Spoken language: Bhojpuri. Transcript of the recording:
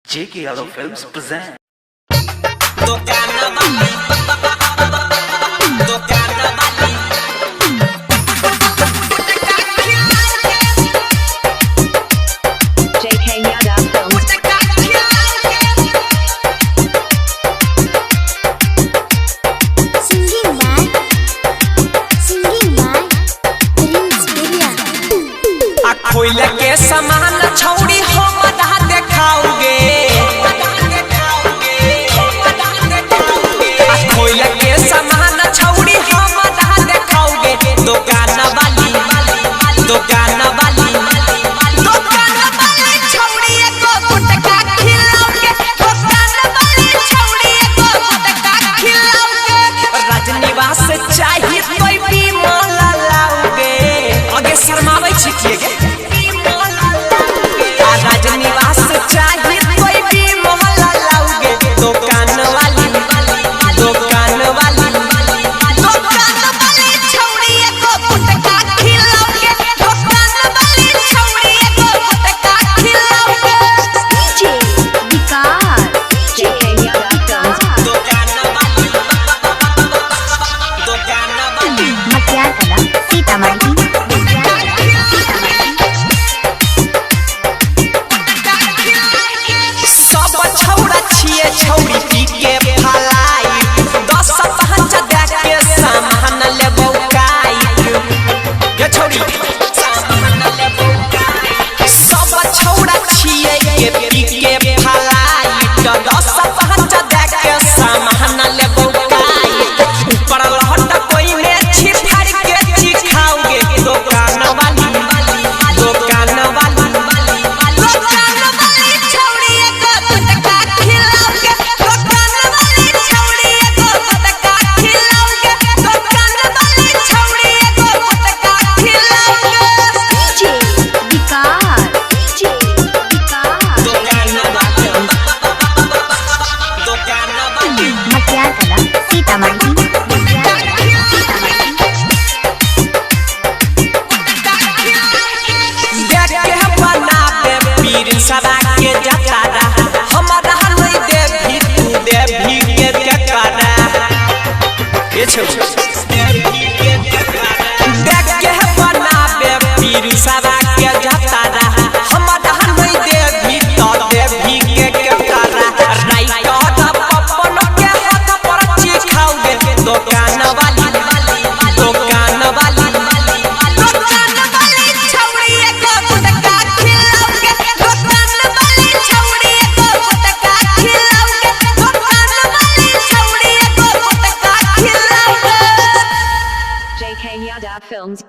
JK Yadav Films present. JK Yadav Films. Singing by Prince Birya. खोल के समान छौड़ी हम आधा देखाओगे खोल के समान छौड़ी हम आधा देखाओगे दुकान वाली छौड़ी एको गुटका खिलाओगे दुकान वाली छौड़ी एको गुटका खिलाओगे राजनिवास चाहिए कोई भी मोला लाओगे आगे शर्मावे छिटिए गे राजनिवास चाहिए कोई भी मोहल्ला लाओगे दुकान वाली छौड़ी एको गुटका खिलाओगे दुकान वाली छौड़ी एको गुटका खिलाओगे DJ Vicar. JK Yadav Films. दुकान वाली मटियार कला सीतामढ़ी। सब छौड़ा छिए छौड़ी पी के फलाई 10-5 दे के सामान लेबौ काई ये छौड़ी सामान लेबौ काई सब छौड़ा छिए के पी के फलाई 10-5 दे के सामान लेबौ काई ऊपर लहट कोई में छिफाड़ के चिखाओगे दुकान वाली छौड़ी एको गुटका खिलाओगे दुकान वाली छौड़ी एको गुटका खिलाओगे दुकान वाली छौड़ी एको गुटका खिलाओगे DJ Vicar. दुकान वाली मटियार कला सीतामढ़ी। देख के बनावे पीर सदा के जतारा हमरा नहीं देवी तू देवी के करा ये छौ देख के बनावे पीर सदा के जतारा हमरा नहीं देवी तो देवी के करा राई का पपन के हाथ पर चिखाओगे दुकान वाली छौड़ी एको गुटका खिलाओगे दुकान वाली छौड़ी एको गुटका खिलाओगे दुकान वाली छौड़ी एको गुटका खिलाओगे JK Yadav Films.